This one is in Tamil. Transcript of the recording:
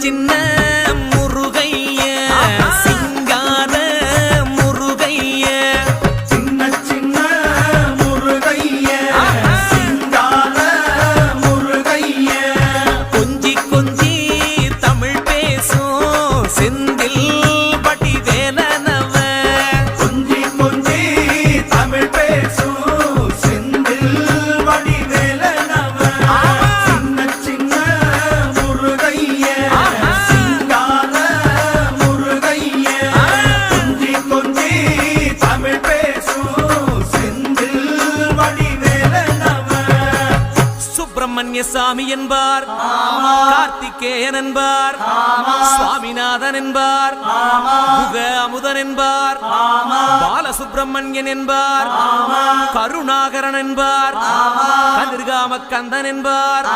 சின்ன முருகைய சிங்கார முருகைய சின்ன சின்ன முருகைய சிங்கார முருகைய கொஞ்சி கொஞ்சி தமிழ் பேசும் செந்தில் பட்டி வேலனவ கொஞ்சி கொஞ்சி தமிழ் பேசும் செந்தில் வடி வேலனவ சின்ன சின்ன முருகைய சிங்கார முருகைய கொஞ்சி கொஞ்சி தமிழ் பேசும் செந்தில் வடி வேலனவ சுப்பிரமணிய சாமி என்பார், கார்த்திகேயன் என்பார், சுவாமிநாதன் என்பார், முக அமுதன் என்பார், பாலசுப்பிரமணியன் என்பார், கருணாகரன் என்பார், கதிர்காம கந்தன் என்பார்,